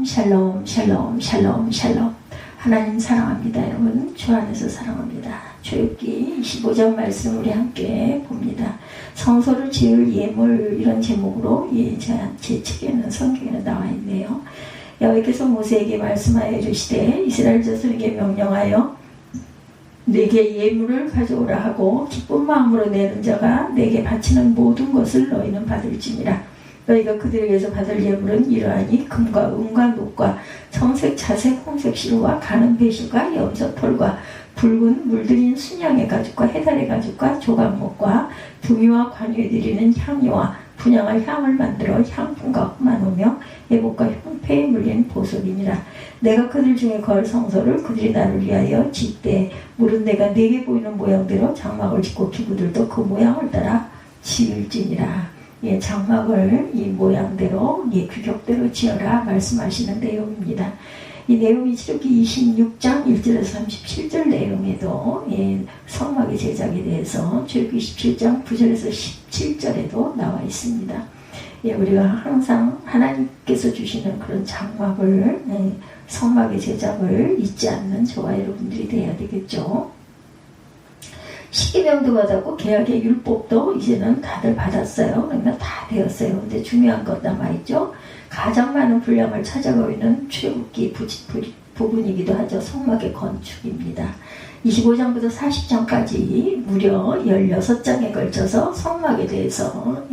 샬롬 샬롬 샬롬 샬롬. 하나님 사랑합니다. 여러분 주 안에서 사랑합니다. 출애굽기 25장 말씀 우리 함께 봅니다. 성소를 지을 예물 이런 제목으로 제 책에는 성경에는 나와 있네요. 여호와께서 모세에게 말씀하여 이르시되 이스라엘 자손에게 명령하여 내게 예물을 가져오라 하고 기쁜 마음으로 내는 자가 내게 바치는 모든 것을 너희는 받을지니라. 너희가 그들에게서 받을 예물은 이러하니 금과 은과 녹과 청색, 자색, 홍색 실과 가는 배실과 염소털과 붉은 물들인 순양의 가죽과 해달의 가죽과 조각목과 두미와 관유에 드리는 향료와 분향할 향을 만들어 향품과 흠만오며 애복과 흉패에 물린 보석이니라. 내가 그들 중에 거할 성소를 그들이 나를 위하여 짓되 물은 내가 내게 보이는 모양대로 장막을 짓고 기구들도 그 모양을 따라 지을지니라. 장막을 이 모양대로 규격대로 지어라 말씀하시는 내용입니다. 이 내용이 출애굽기 26장 1절에서 37절 내용에도 성막의 제작에 대해서 출애굽기 27장 9절에서 17절에도 나와 있습니다. 우리가 항상 하나님께서 주시는 그런 장막을 성막의 제작을 잊지 않는 저와 여러분들이 되어야 되겠죠. 십계명도 받았고 계약의 율법도 이제는 다들 받았어요. 그러니까 다 되었어요. 근데 중요한 것 남아있죠. 가장 많은 분량을 찾아가고 있는 출애굽기 부분이기도 하죠. 성막의 건축입니다. 25장부터 40장까지 무려 16장에 걸쳐서 성막에 대해서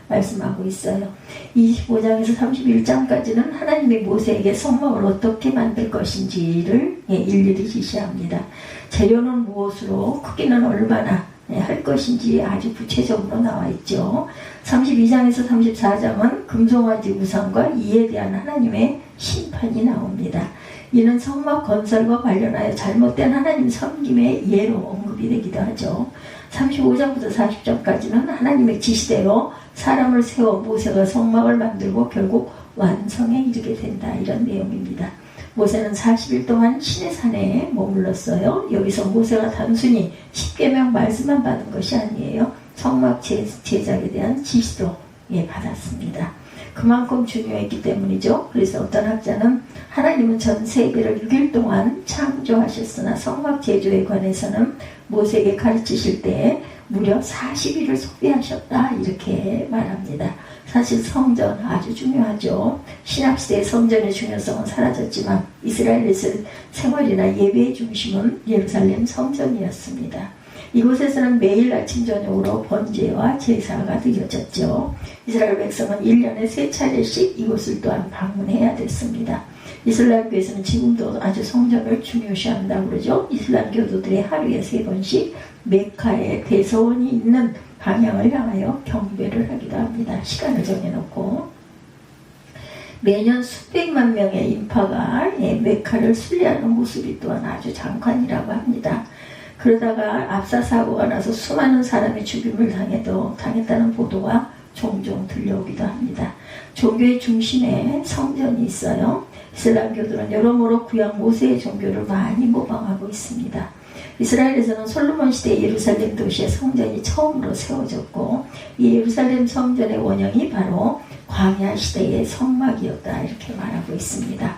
말씀하고 있어요. 25장에서 31장까지는 하나님이 모세에게 성막을 어떻게 만들 것인지를 일일이 지시합니다. 재료는 무엇으로, 크기는 얼마나 할 것인지 아주 구체적으로 나와 있죠. 32장에서 34장은 금송아지 우상과 이에 대한 하나님의 심판이 나옵니다. 이는 성막 건설과 관련하여 잘못된 하나님 섬김의 예로 언급이 되기도 하죠. 35장부터 40장까지는 하나님의 지시대로 사람을 세워 모세가 성막을 만들고 결국 완성에 이르게 된다, 이런 내용입니다. 모세는 40일 동안 신의 산에 머물렀어요. 여기서 모세가 단순히 십계명 말씀만 받은 것이 아니에요. 성막 제작에 대한 지시도 받았습니다. 그만큼 중요했기 때문이죠. 그래서 어떤 학자는 하나님은 전 세계를 6일 동안 창조하셨으나 성막 제조에 관해서는 모세에게 가르치실 때 무려 40일을 소비하셨다, 이렇게 말합니다. 사실 성전 아주 중요하죠. 신학시대의 성전의 중요성은 사라졌지만 이스라엘의 생활이나 예배의 중심은 예루살렘 성전이었습니다. 이곳에서는 매일 아침 저녁으로 번제와 제사가 드려졌죠. 이스라엘 백성은 1년에 3차례씩 이곳을 또한 방문해야 됐습니다. 이슬람교에서는 지금도 아주 성전을 중요시한다고 그러죠. 이슬람 교도들의 하루에 3번씩 메카에 대서원이 있는 방향을 향하여 경배를 하기도 합니다. 시간을 정해놓고 매년 수백만 명의 인파가 메카를 순례하는 모습이 또한 아주 장관이라고 합니다. 그러다가 압사 사고가 나서 수많은 사람이 죽임을 당했다는 보도가 종종 들려오기도 합니다. 종교의 중심에 성전이 있어요. 이슬람교들은 여러모로 구약 모세의 종교를 많이 모방하고 있습니다. 이스라엘에서는 솔로몬 시대 예루살렘 도시의 성전이 처음으로 세워졌고 이 예루살렘 성전의 원형이 바로 광야 시대의 성막이었다, 이렇게 말하고 있습니다.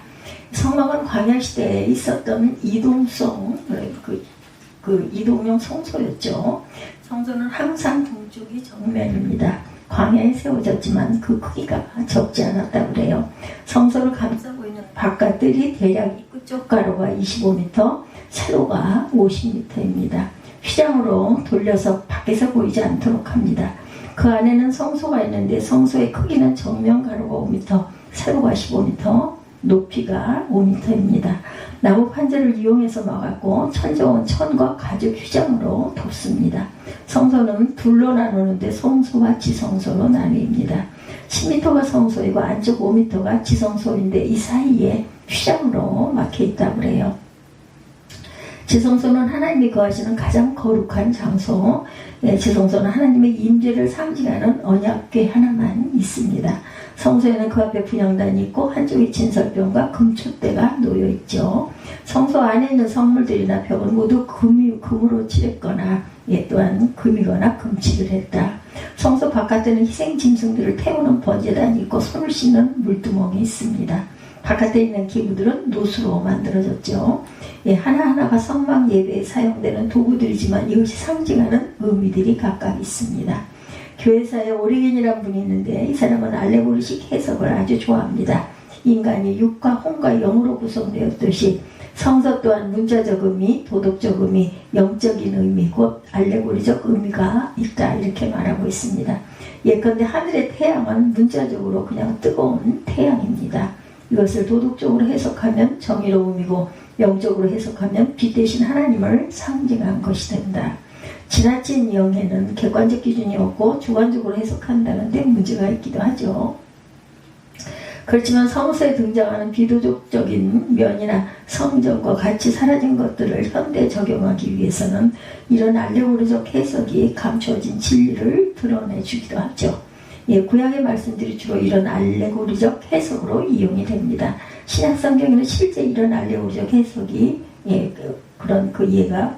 성막은 광야 시대에 있었던 이동성 이동용 성소였죠. 성전은 항상 동쪽이 정면입니다. 광야에 세워졌지만 그 크기가 적지 않았다고 그래요. 성소를 감싸고 있는 바깥들이 대략 입구 쪽 가로가 25m, 세로가 50m입니다. 휘장으로 돌려서 밖에서 보이지 않도록 합니다. 그 안에는 성소가 있는데 성소의 크기는 정면 가로가 5m, 세로가 15m, 높이가 5m입니다. 나무 판재를 이용해서 막았고 천정은 천과 가죽 휘장으로 덮습니다. 성소는 둘로 나누는데 성소와 지성소로 나뉩니다. 10m가 성소이고 안쪽 5m가 지성소인데 이 사이에 휘장으로 막혀있다고 그래요. 지성소는 하나님이 거하시는 가장 거룩한 장소, 지성소는 하나님의 임재를 상징하는 언약궤 하나만 있습니다. 성소에는 그 앞에 분향단이 있고 한쪽에 진설병과 금촛대가 놓여있죠. 성소 안에 있는 성물들이나 벽은 모두 금으로 칠했거나 또한 금이거나 금칠을 했다. 성소 바깥에는 희생 짐승들을 태우는 번제단이 있고 손을 씻는 물두멍이 있습니다. 바깥에 있는 기구들은 노수로 만들어졌죠. 하나하나가 성막 예배에 사용되는 도구들이지만 이것이 상징하는 의미들이 각각 있습니다. 교회사에 오리겐이라는 분이 있는데 이 사람은 알레고리식 해석을 아주 좋아합니다. 인간이 육과 혼과 영으로 구성되었듯이 성서 또한 문자적 의미, 도덕적 의미, 영적인 의미, 곧 알레고리적 의미가 있다 이렇게 말하고 있습니다. 예컨대 하늘의 태양은 문자적으로 그냥 뜨거운 태양입니다. 이것을 도덕적으로 해석하면 정의로움이고 영적으로 해석하면 빛 대신 하나님을 상징한 것이 된다. 지나친 영에는 객관적 기준이 없고 주관적으로 해석한다는 데 문제가 있기도 하죠. 그렇지만 성서에 등장하는 비도덕적인 면이나 성전과 같이 사라진 것들을 현대에 적용하기 위해서는 이런 알레고리적 해석이 감춰진 진리를 드러내주기도 하죠. 구약의 말씀들이 주로 이런 알레고리적 해석으로 이용이 됩니다. 신약성경에는 실제 이런 알레고리적 해석이 그런 그 예가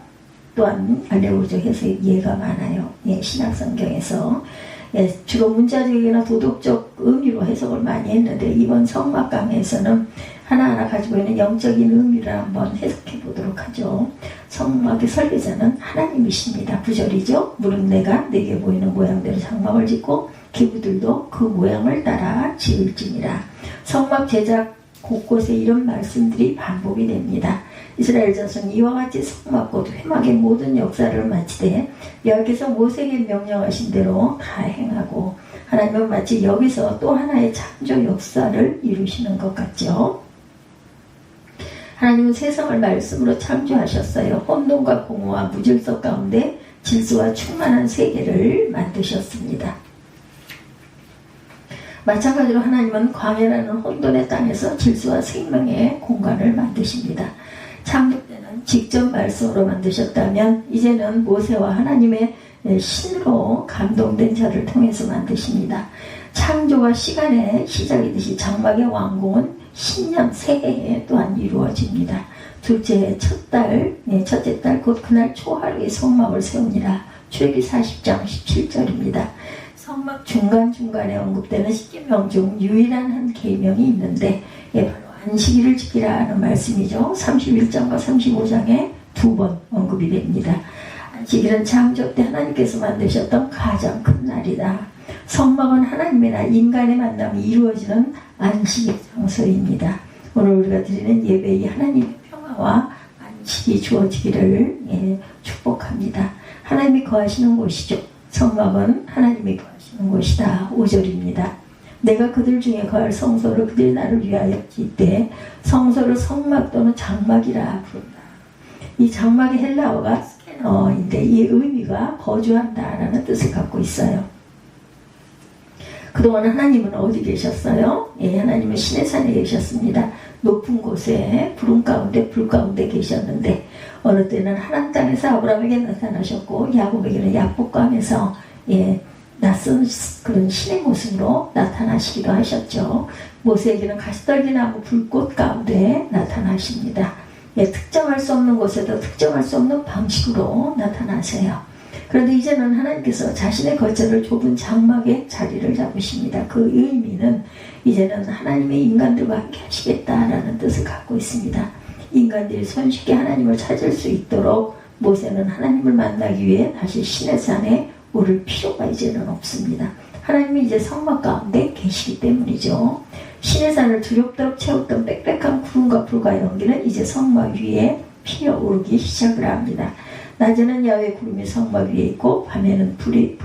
또한 알레고리적 해석의 예가 많아요. 신약성경에서 주로 문자적이나 도덕적 의미로 해석을 많이 했는데 이번 성막 강해에서는 하나하나 가지고 있는 영적인 의미를 한번 해석해 보도록 하죠. 성막의 설계자는 하나님이십니다. 9절이죠. 무릇 내가 내게 보이는 모양대로 장막을 짓고 기구들도 그 모양을 따라 지을지니라. 성막 제작 곳곳에 이런 말씀들이 반복이 됩니다. 이스라엘 자손 이와 같이 성막 곧 회막의 모든 역사를 마치되 여기서 모세에게 명령하신 대로 다 행하고 하나님은 마치 여기서 또 하나의 창조 역사를 이루시는 것 같죠. 하나님은 세상을 말씀으로 창조하셨어요. 혼돈과 공허와 무질서 가운데 질서와 충만한 세계를 만드셨습니다. 마찬가지로 하나님은 광야라는 혼돈의 땅에서 질서와 생명의 공간을 만드십니다. 창조 때는 직접 말씀으로 만드셨다면 이제는 모세와 하나님의 신으로 감동된 자를 통해서 만드십니다. 창조가 시간의 시작이듯이 장막의 완공은 신년 새해에 또한 이루어집니다. 둘째 첫째 달 곧 그날 초하루에 성막을 세우니라. 출애굽기 40장 17절입니다. 성막 중간중간에 언급되는 10계명 중 유일한 한 계명이 있는데 바로 안식일을 지키라는 말씀이죠. 31장과 35장에 2번 언급이 됩니다. 안식일은 창조 때 하나님께서 만드셨던 가장 큰 날이다. 성막은 하나님이나 인간의 만남이 이루어지는 안식의 장소입니다. 오늘 우리가 드리는 예배의 하나님의 평화와 안식이 주어지기를 축복합니다. 하나님이 거하시는 곳이죠. 성막은 하나님이 거하시는 곳이다. 5절입니다. 내가 그들 중에 거할 성소를 그들이 나를 위하여 짓되 성소를 성막 또는 장막이라 부른다. 이 장막의 헬라어가 스캐너인데 이 의미가 거주한다라는 뜻을 갖고 있어요. 그동안 하나님은 어디 계셨어요? 하나님은 시내산에 계셨습니다. 높은 곳에 구름 가운데 불 가운데 계셨는데 어느 때는 하나님 땅에서 아브라함에게 나타나셨고 야곱에게는 야복강에서 낯선 그런 신의 모습으로 나타나시기도 하셨죠. 모세에게는 가시떨기나무 불꽃 가운데 나타나십니다. 특정할 수 없는 곳에도 특정할 수 없는 방식으로 나타나세요. 그런데 이제는 하나님께서 자신의 거처를 좁은 장막의 자리를 잡으십니다. 그 의미는 이제는 하나님의 인간들과 함께 하시겠다라는 뜻을 갖고 있습니다. 인간들이 손쉽게 하나님을 찾을 수 있도록 모세는 하나님을 만나기 위해 다시 시내산에 오를 필요가 이제는 없습니다. 하나님이 이제 성막 가운데 계시기 때문이죠. 시내산을 두렵도록 채웠던 빽빽한 구름과 불과 연기는 이제 성막 위에 피어오르기 시작을 합니다. 낮에는 야훼 구름이 성막 위에 있고 밤에는 불이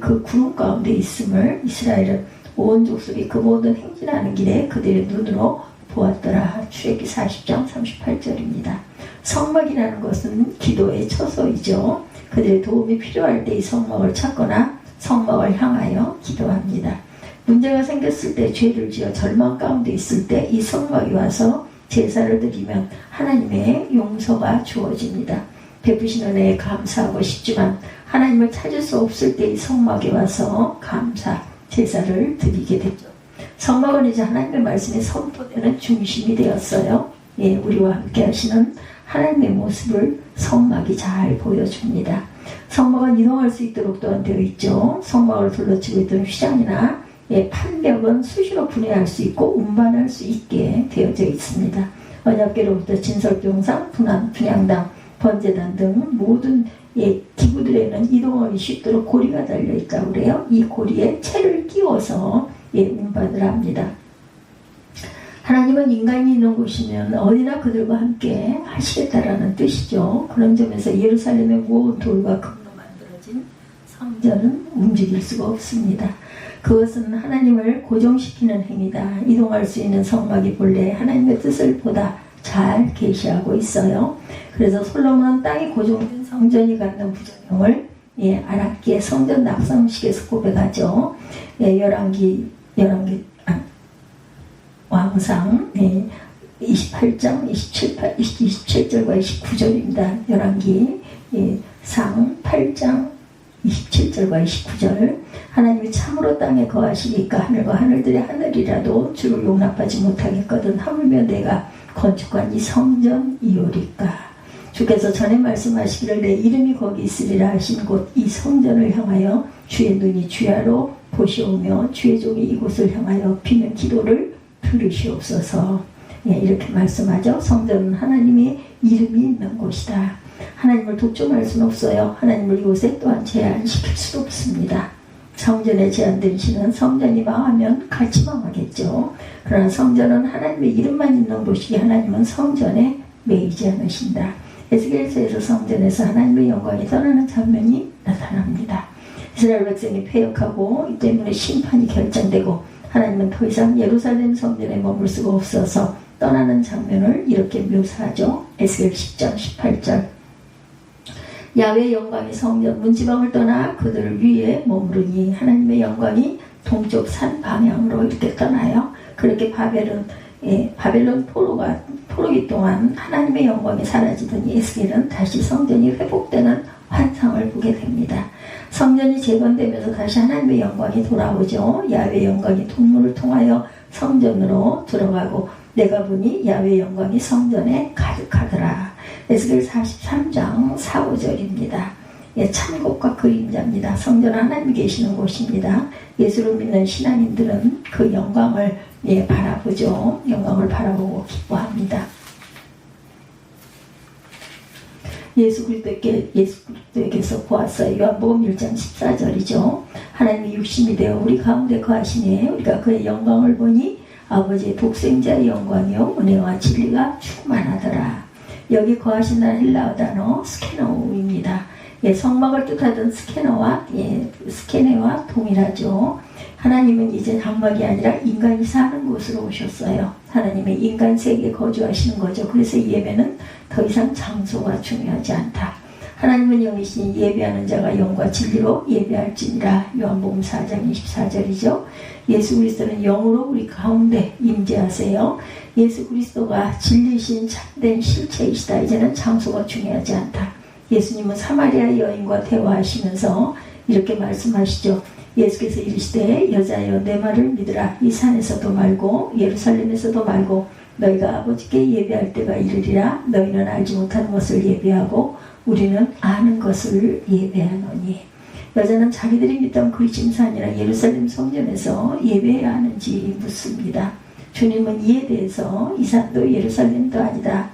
그 구름 가운데 있음을 이스라엘은 온 족속이 그 모든 행진하는 길에 그들의 눈으로 보았더라. 출애굽기 40장 38절입니다. 성막이라는 것은 기도의 처소이죠. 그들의 도움이 필요할 때 이 성막을 찾거나 성막을 향하여 기도합니다. 문제가 생겼을 때 죄를 지어 절망 가운데 있을 때 이 성막에 와서 제사를 드리면 하나님의 용서가 주어집니다. 베푸신 은혜에 감사하고 싶지만 하나님을 찾을 수 없을 때 이 성막에 와서 감사 제사를 드리게 되죠. 성막은 이제 하나님의 말씀이 선포되는 중심이 되었어요. 우리와 함께 하시는 하나님의 모습을 성막이 잘 보여줍니다. 성막은 이동할 수 있도록 또한 되어 있죠. 성막을 둘러치고 있던 휘장이나 판벽은 수시로 분해할 수 있고 운반할 수 있게 되어져 있습니다. 언약궤로부터 진설병상, 분향당, 번제단 등 모든 기구들에는 이동하기 쉽도록 고리가 달려있다고 그래요. 이 고리에 채를 끼워서 운반을 합니다. 하나님은 인간이 있는 곳이면 어디나 그들과 함께 하시겠다라는 뜻이죠. 그런 점에서 예루살렘의 모든 돌과 금으로 만들어진 성전은 움직일 수가 없습니다. 그것은 하나님을 고정시키는 행위다. 이동할 수 있는 성막이 본래 하나님의 뜻을 보다 잘 계시하고 있어요. 그래서 솔로몬은 땅이 고정된 성전이 갖는 부작용을 알았기에 성전 낙성식에서 고백하죠. 열왕기 왕상 28장 27절과 29절입니다. 열왕기 상 8장 27절과 29절. 하나님이 참으로 땅에 거하시니까 하늘과 하늘들의 하늘이라도 주를 용납하지 못하겠거든 하물며 내가 건축한 이 성전이오리까. 주께서 전에 말씀하시기를 내 이름이 거기 있으리라 하신 곳 이 성전을 향하여 주의 눈이 주야로 보시오며 주의 종이 이곳을 향하여 비는 기도를 들으시옵소서. 이렇게 말씀하죠. 성전은 하나님의 이름이 있는 곳이다. 하나님을 독점할 수는 없어요. 하나님을 이곳에 또한 제한시킬 수도 없습니다. 성전에 제한된 신은 성전이 망하면 같이 망하겠죠. 그러나 성전은 하나님의 이름만 있는 곳이기에 하나님은 성전에 매이지 않으신다. 에스겔서에서 성전에서 하나님의 영광이 떠나는 장면이 나타납니다. 이스라엘 백성이 패역하고 이 때문에 심판이 결정되고 하나님은 더 이상 예루살렘 성전에 머물 수가 없어서 떠나는 장면을 이렇게 묘사하죠. 에스겔 10장 18절. 야훼의 영광이 성전 문지방을 떠나 그들 위에 머무르니 하나님의 영광이 동쪽 산 방향으로 이렇게 떠나요. 그렇게 바벨론 포로기 동안 하나님의 영광이 사라지더니 에스겔은 다시 성전이 회복되는 환상을 보게 됩니다. 성전이 재건되면서 다시 하나님의 영광이 돌아오죠. 야훼의 영광이 동문을 통하여 성전으로 들어가고 내가 보니 야훼의 영광이 성전에 가득하더라. 에스겔 43장 4, 5절입니다. 참곳과 그림자입니다. 성전은 하나님이 계시는 곳입니다. 예수를 믿는 신앙인들은 그 영광을 바라보죠. 영광을 바라보고 기뻐합니다. 예수 그리스도에게서 보았어요. 요한복음 1장 14절이죠. 하나님이 육신이 되어 우리 가운데 거하시니 우리가 그의 영광을 보니 아버지의 독생자의 영광이요 은혜와 진리가 충만하더라. 여기 거하신다는 헬라어 단어 스케노입니다. 성막을 뜻하던 스케네와 동일하죠. 하나님은 이제 장막이 아니라 인간이 사는 곳으로 오셨어요. 하나님의 인간 세계에 거주하시는 거죠. 그래서 예배는 더 이상 장소가 중요하지 않다. 하나님은 영이시니 예배하는 자가 영과 진리로 예배할지니라. 요한복음 4장 24절이죠. 예수 그리스도는 영으로 우리 가운데 임재하세요. 예수 그리스도가 진리신 참된 실체이시다. 이제는 장소가 중요하지 않다. 예수님은 사마리아 여인과 대화하시면서 이렇게 말씀하시죠. 예수께서 이르시되 여자여 내 말을 믿으라. 이 산에서도 말고 예루살렘에서도 말고 너희가 아버지께 예배할 때가 이르리라. 너희는 알지 못하는 것을 예배하고 우리는 아는 것을 예배하노니. 여자는 자기들이 믿던 그리심사 아니라 예루살렘 성전에서 예배해야 하는지 묻습니다. 주님은 이에 대해서 이 산도 예루살렘도 아니다.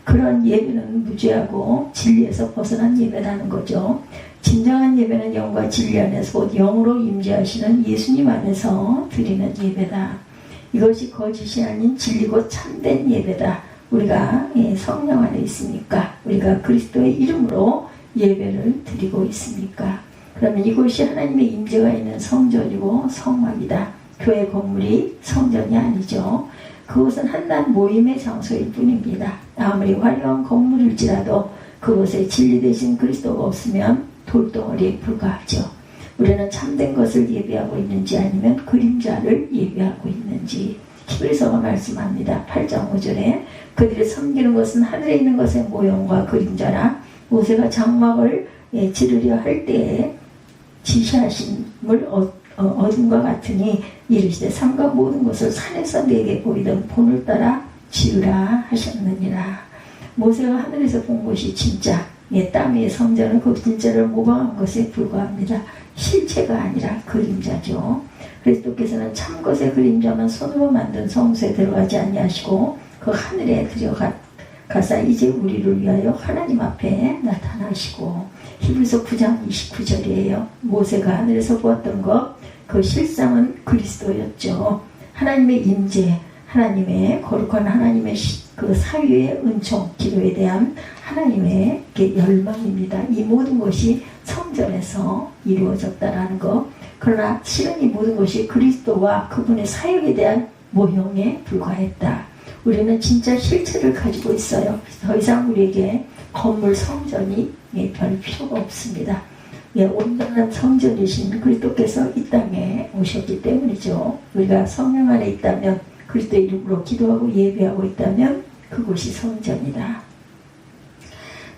그런 예배는 무죄하고 진리에서 벗어난 예배라는 거죠. 진정한 예배는 영과 진리 안에서 곧 영으로 임재하시는 예수님 안에서 드리는 예배다. 이것이 거짓이 아닌 진리 곧 참된 예배다. 우리가 성령 안에 있으니까 우리가 그리스도의 이름으로 예배를 드리고 있으니까. 그러면 이곳이 하나님의 임재가 있는 성전이고 성막이다. 교회 건물이 성전이 아니죠. 그곳은 한낱 모임의 장소일 뿐입니다. 아무리 화려한 건물일지라도 그곳에 진리 되신 그리스도가 없으면 돌덩어리에 불과하죠. 우리는 참된 것을 예배하고 있는지 아니면 그림자를 예배하고 있는지. 히브리서가 말씀합니다. 8장 5절에 그들이 섬기는 것은 하늘에 있는 것의 모형과 그림자라. 모세가 장막을 지르려 할 때에 지시하심을 어둠과 같으니 이르시되 산과 모든 것을 산에서 내게 보이던 본을 따라 지으라 하셨느니라. 모세가 하늘에서 본 것이 진짜 땅 위의 성전은 그 진짜를 모방한 것에 불과합니다. 실체가 아니라 그림자죠. 그리스도께서는 참 것의 그림자만 손으로 만든 성소에 들어가지 아니하시고 그 하늘에 들어가사 이제 우리를 위하여 하나님 앞에 나타나시고, 히브리서 9장 29절이에요. 모세가 하늘에서 보았던 것, 그 실상은 그리스도였죠. 하나님의 임재, 하나님의 거룩한 하나님의 그 사유의 은총, 기도에 대한 하나님의 열망입니다. 이 모든 것이 성전에서 이루어졌다라는 것. 그러나 실은 이 모든 것이 그리스도와 그분의 사역에 대한 모형에 불과했다. 우리는 진짜 실체를 가지고 있어요. 더 이상 우리에게 건물 성전이 별 필요가 없습니다. 온전한 성전이신 그리스도께서 이 땅에 오셨기 때문이죠. 우리가 성령 안에 있다면, 그리스도의 이름으로 기도하고 예배하고 있다면 그곳이 성전이다.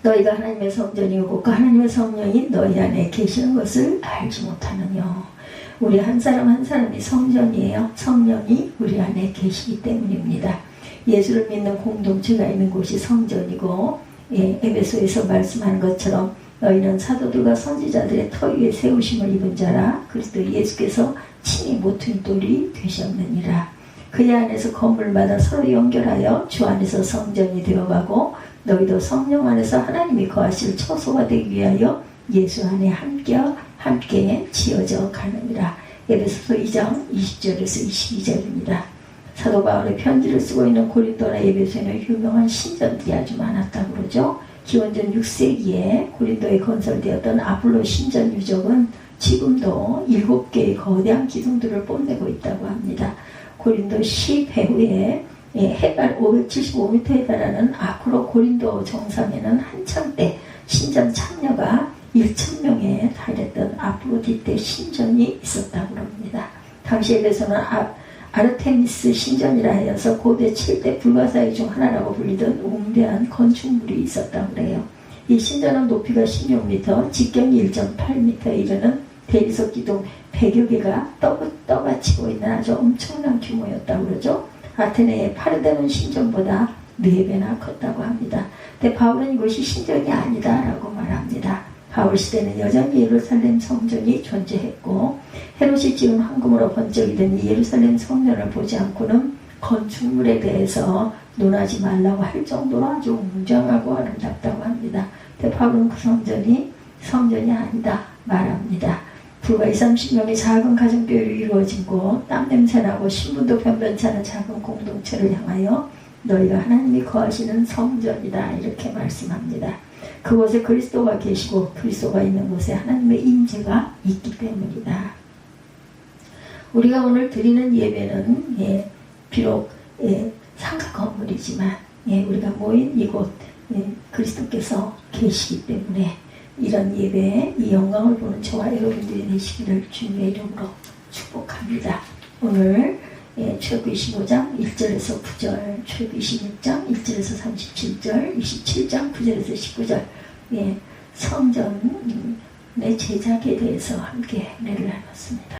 너희가 하나님의 성전이고 그 하나님의 성령이 너희 안에 계시는 것을 알지 못하느냐. 우리 한 사람 한 사람이 성전이에요. 성령이 우리 안에 계시기 때문입니다. 예수를 믿는 공동체가 있는 곳이 성전이고, 에베소에서 말씀한 것처럼 너희는 사도들과 선지자들의 터 위에 세우심을 입은 자라. 그리스도 예수께서 친히 모퉁이 돌이 되셨느니라. 그의 안에서 건물마다 서로 연결하여 주 안에서 성전이 되어가고, 너희도 성령 안에서 하나님이 거하실 처소가 되기 위하여 예수 안에 함께 지어져 가느니라. 에베소서 2장 20절에서 22절입니다. 사도 바울의 편지를 쓰고 있는 고린도나 에베소에는 유명한 신전들이 아주 많았다고 그러죠. 기원전 6세기에 고린도에 건설되었던 아폴로 신전 유적은 지금도 7개의 거대한 기둥들을 뽐내고 있다고 합니다. 고린도 시 배후에 해발 575m에 달하는 아크로 고린도 정상에는 한창 때 신전 참여가 1,000명에 달했던 아프로디테 신전이 있었다고 합니다. 당시 에베소는 아르테미스 신전이라 하여서 고대 7대 불가사의 중 하나라고 불리던 웅대한 건축물이 있었다고 그래요. 이 신전은 높이가 16m, 직경이 1.8m에 이르는 대리석 기둥 100여 개가 떠받치고 있는 아주 엄청난 규모였다고 그러죠. 아테네의 파르데논 신전보다 4배나 컸다고 합니다. 근데 바울은 이것이 신전이 아니다라고 말합니다. 바울 시대는 여전히 예루살렘 성전이 존재했고, 헤롯이 지은 황금으로 번쩍이 된 이 예루살렘 성전을 보지 않고는 건축물에 대해서 논하지 말라고 할 정도로 아주 웅장하고 아름답다고 합니다. 근데 바울은 그 성전이 아니다 말합니다. 불과 20-30명의 작은 가정교회로 이루어진 곳, 땀냄새나고 신분도 변변치 않은 작은 공동체를 향하여 너희가 하나님이 거하시는 성전이다 이렇게 말씀합니다. 그곳에 그리스도가 계시고 그리스도가 있는 곳에 하나님의 임재가 있기 때문이다. 우리가 오늘 드리는 예배는 비록 상가 건물이지만 우리가 모인 이곳 그리스도께서 계시기 때문에 이런 예배에 이 영광을 보는 저와 여러분들이 되시기를 주님의 이름으로 축복합니다. 오늘 출애굽기 25장 1절에서 9절, 출애굽기 26장 1절에서 37절, 27장 9절에서 19절 성전의 제작에 대해서 함께 은혜를 나눴습니다.